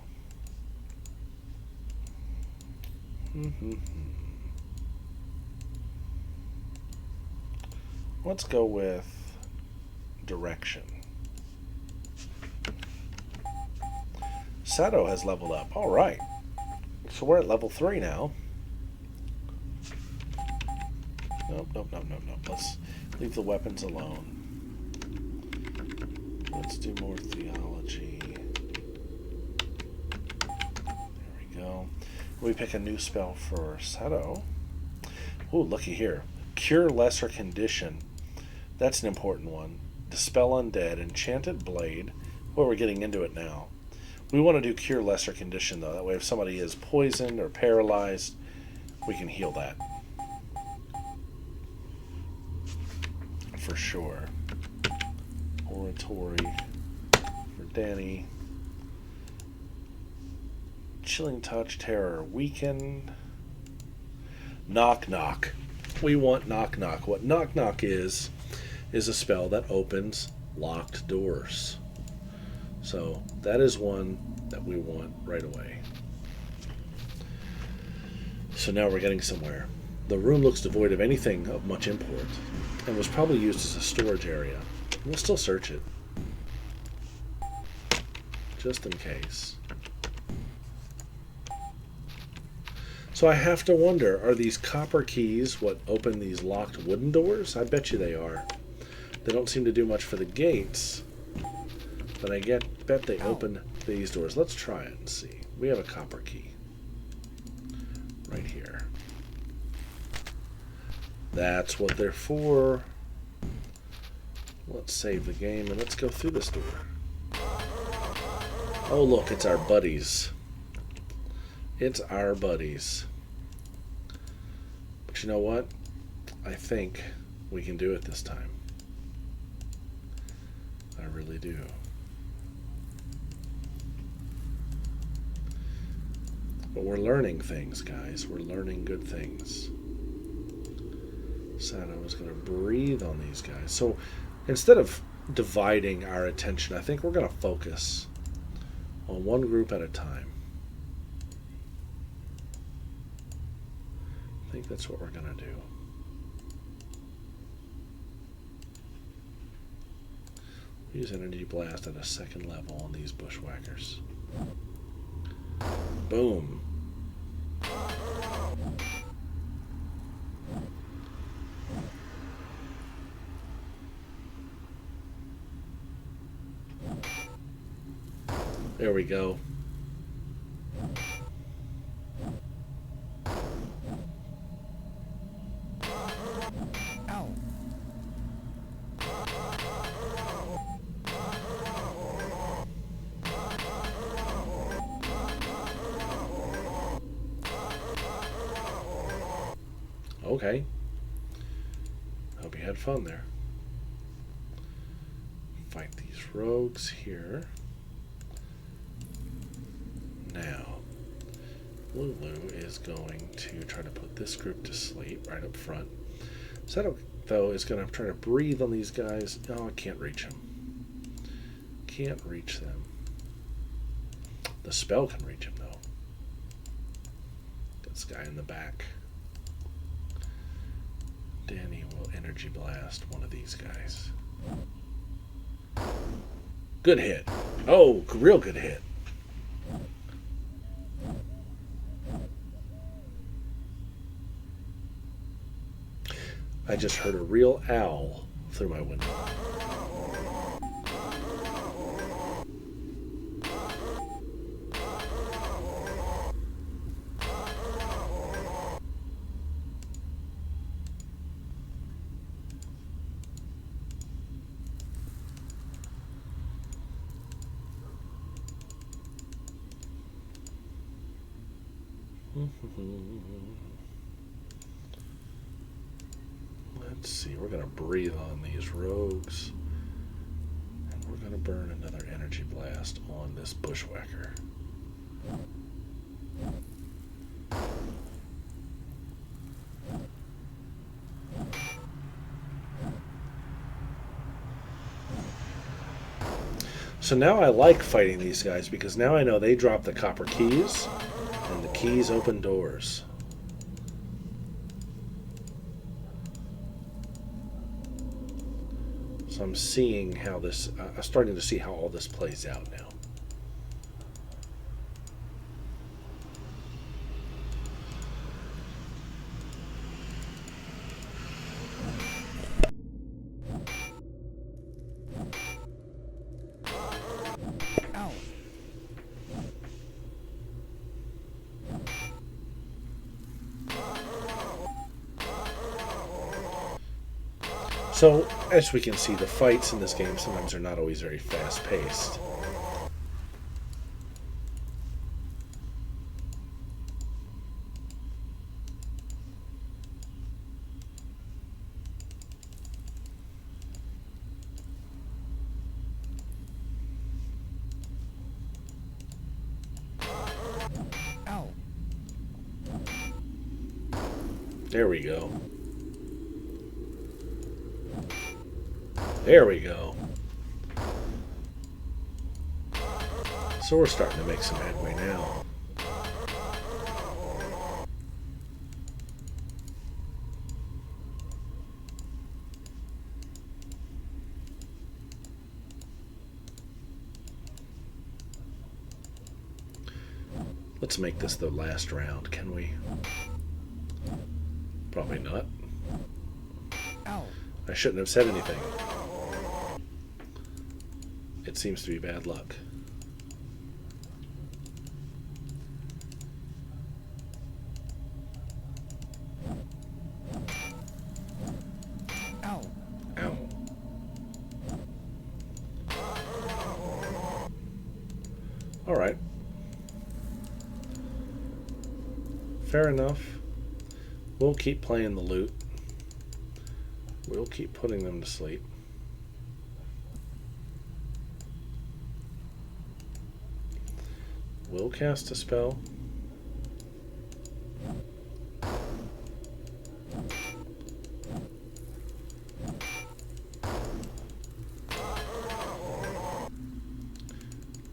Let's go with direction. Sato has leveled up. All right. So we're at level 3 now. Nope. Let's leave the weapons alone. Let's do more theology. There we go. We pick a new spell for Sato. Ooh, looky here. Cure lesser condition. That's an important one. Dispel undead. Enchanted blade. Well, we're getting into it now. We want to do cure lesser condition, though. That way if somebody is poisoned or paralyzed, we can heal that. For sure. Oratory for Danny. Chilling touch, terror, weaken. Knock knock. We want knock knock. What knock knock is a spell that opens locked doors. So that is one that we want right away. So now we're getting somewhere. The room looks devoid of anything of much import and was probably used as a storage area. We'll still search it. Just in case. So I have to wonder, are these copper keys what open these locked wooden doors? I bet you they are. They don't seem to do much for the gates, but I bet they open these doors. Let's try it and see. We have a copper key. Right here. That's what they're for. Let's save the game and let's go through this door. Oh look, it's our buddies. It's our buddies. But you know what? I think we can do it this time. I really do. But we're learning things, guys. We're learning good things. Said I was going to breathe on these guys. So instead of dividing our attention, I think we're going to focus on one group at a time. I think that's what we're going to do. Use Energy Blast at a second level on these bushwhackers. Boom. There we go. Ow. Okay. Hope you had fun there. Fight these rogues here. Now, Lulu is going to try to put this group to sleep right up front. Seto, though, is going to try to breathe on these guys. Oh, I can't reach them. Can't reach them. The spell can reach him, though. Got this guy in the back. Danny will Energy Blast one of these guys. Good hit. Oh, real good hit. I just heard a real owl through my window. Let's see, we're going to breathe on these rogues. And we're going to burn another Energy Blast on this bushwhacker. So now I like fighting these guys because now I know they drop the copper keys and the keys open doors. So I'm seeing how this, I'm starting to see how all this plays out now. Ow. So, as we can see, the fights in this game sometimes are not always very fast-paced. There we go. There we go. So we're starting to make some headway now. Let's make this the last round, can we? Probably not. Ow. I shouldn't have said anything. It seems to be bad luck. Ow. Ow. All right. Fair enough. We'll keep playing the lute. We'll keep putting them to sleep. We'll cast a spell.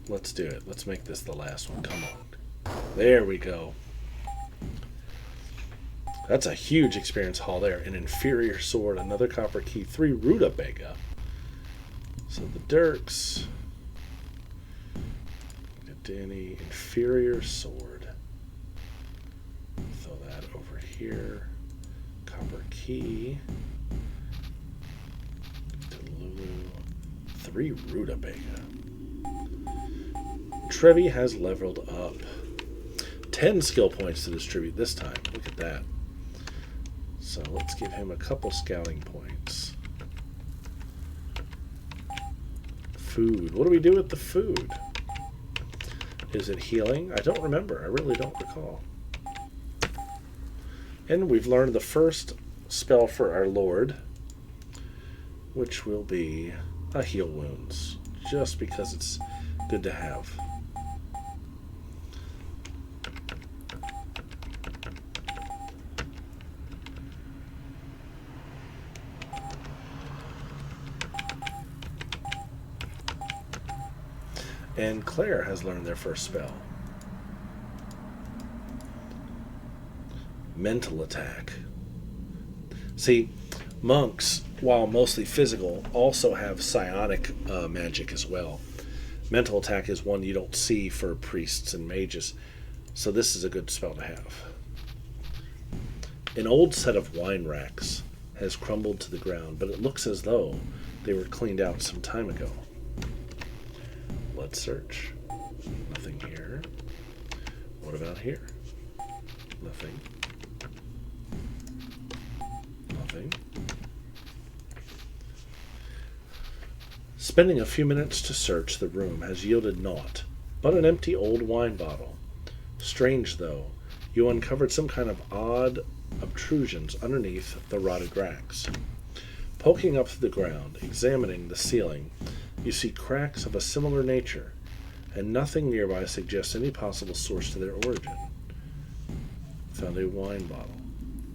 Let's do it. Let's make this the last one. Come on. There we go. That's a huge experience haul there. An inferior sword, another copper key, 3 rutabaga. So the Dirks. Danny, inferior sword. Throw that over here. Copper key. Lulu. 3 rutabaga. Trevi has leveled up. 10 skill points to distribute this time. Look at that. So let's give him a couple scouting points. Food. What do we do with the food? Is it healing? I don't remember. I really don't recall. And we've learned the first spell for our Lord, which will be a heal wounds, just because it's good to have. And Claire has learned their first spell. Mental attack. See, monks, while mostly physical, also have psionic magic as well. Mental attack is one you don't see for priests and mages, so this is a good spell to have. An old set of wine racks has crumbled to the ground, but it looks as though they were cleaned out some time ago. Let's search. Nothing here. What about here? Nothing. Nothing. Spending a few minutes to search the room has yielded naught but an empty old wine bottle. Strange, though, you uncovered some kind of odd obtrusions underneath the rotted racks. Poking up through the ground, examining the ceiling, you see cracks of a similar nature, and nothing nearby suggests any possible source to their origin. Found a wine bottle.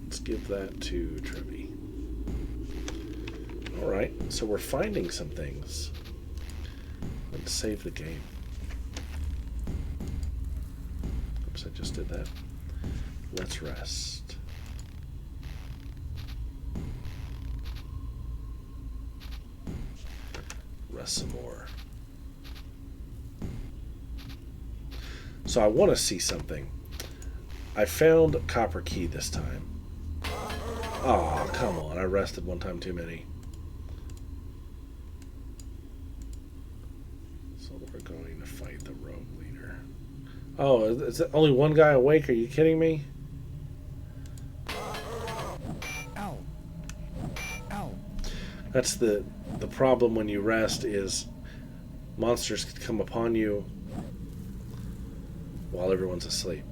Let's give that to Trevi. Alright, so we're finding some things. Let's save the game. Oops, I just did that. Let's rest. Rest some more. So I want to see something. I found Copper Key this time. Oh, come on. I rested one time too many. So we're going to fight the rogue leader. Oh, is it only one guy awake? Are you kidding me? Ow. Ow. That's the problem when you rest is monsters can come upon you while everyone's asleep.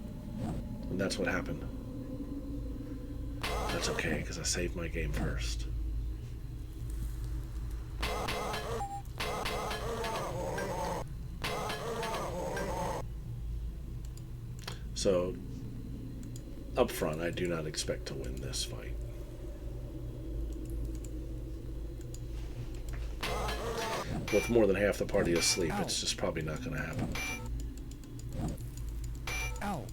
And that's what happened. That's okay, because I saved my game first. So, up front, I do not expect to win this fight. With more than half the party asleep, it's just probably not going to happen. Ow.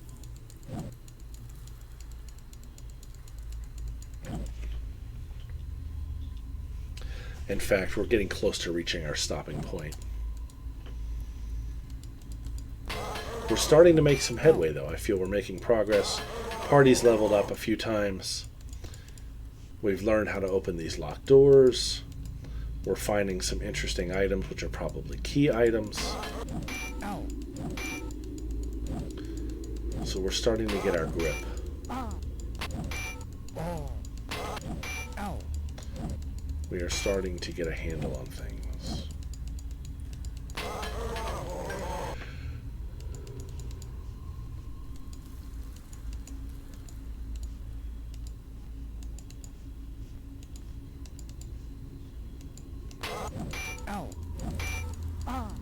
In fact, we're getting close to reaching our stopping point. We're starting to make some headway, though. I feel we're making progress. Party's leveled up a few times. We've learned how to open these locked doors. We're finding some interesting items, which are probably key items. Ow. So we're starting to get our grip. Oh. Ow. We are starting to get a handle on things. Ow. Ah.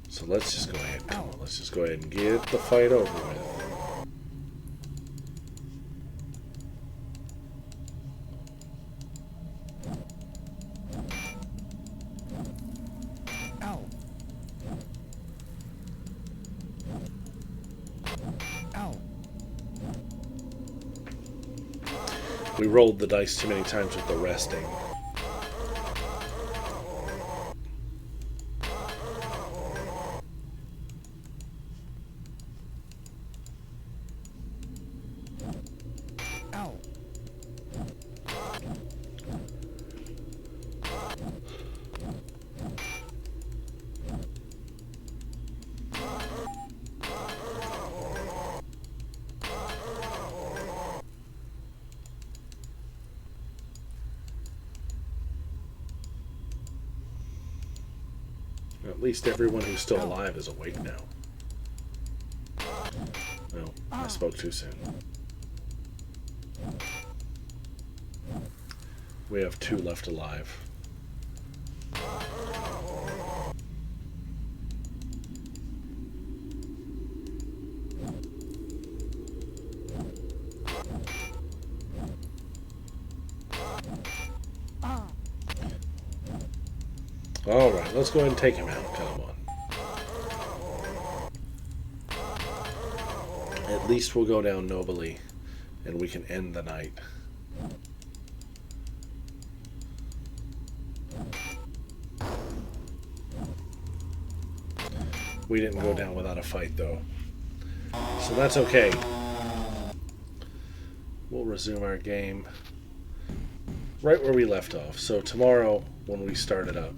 So let's just go ahead. Come on, let's just go ahead and get the fight over with. Ow. Ow. We rolled the dice too many times with the resting. Ow. At least everyone who's still alive is awake now. No, I spoke too soon. We have 2 left alive. Alright, let's go ahead and take him out. Come on. At least we'll go down nobly and we can end the night. We didn't go down without a fight, though. So that's okay. We'll resume our game right where we left off. So tomorrow, when we start it up,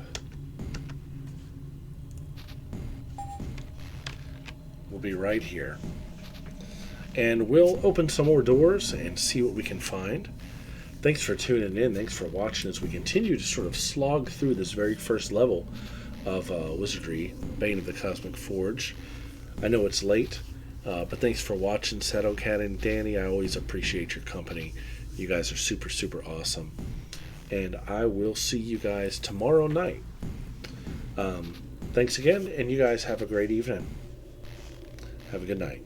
we'll be right here. And we'll open some more doors and see what we can find. Thanks for tuning in. Thanks for watching as we continue to sort of slog through this very first level of Wizardry, Bane of the Cosmic Forge. I know it's late, but thanks for watching, Shadowcat and Danny. I always appreciate your company. You guys are super, super awesome. And I will see you guys tomorrow night. Thanks again, and you guys have a great evening. Have a good night.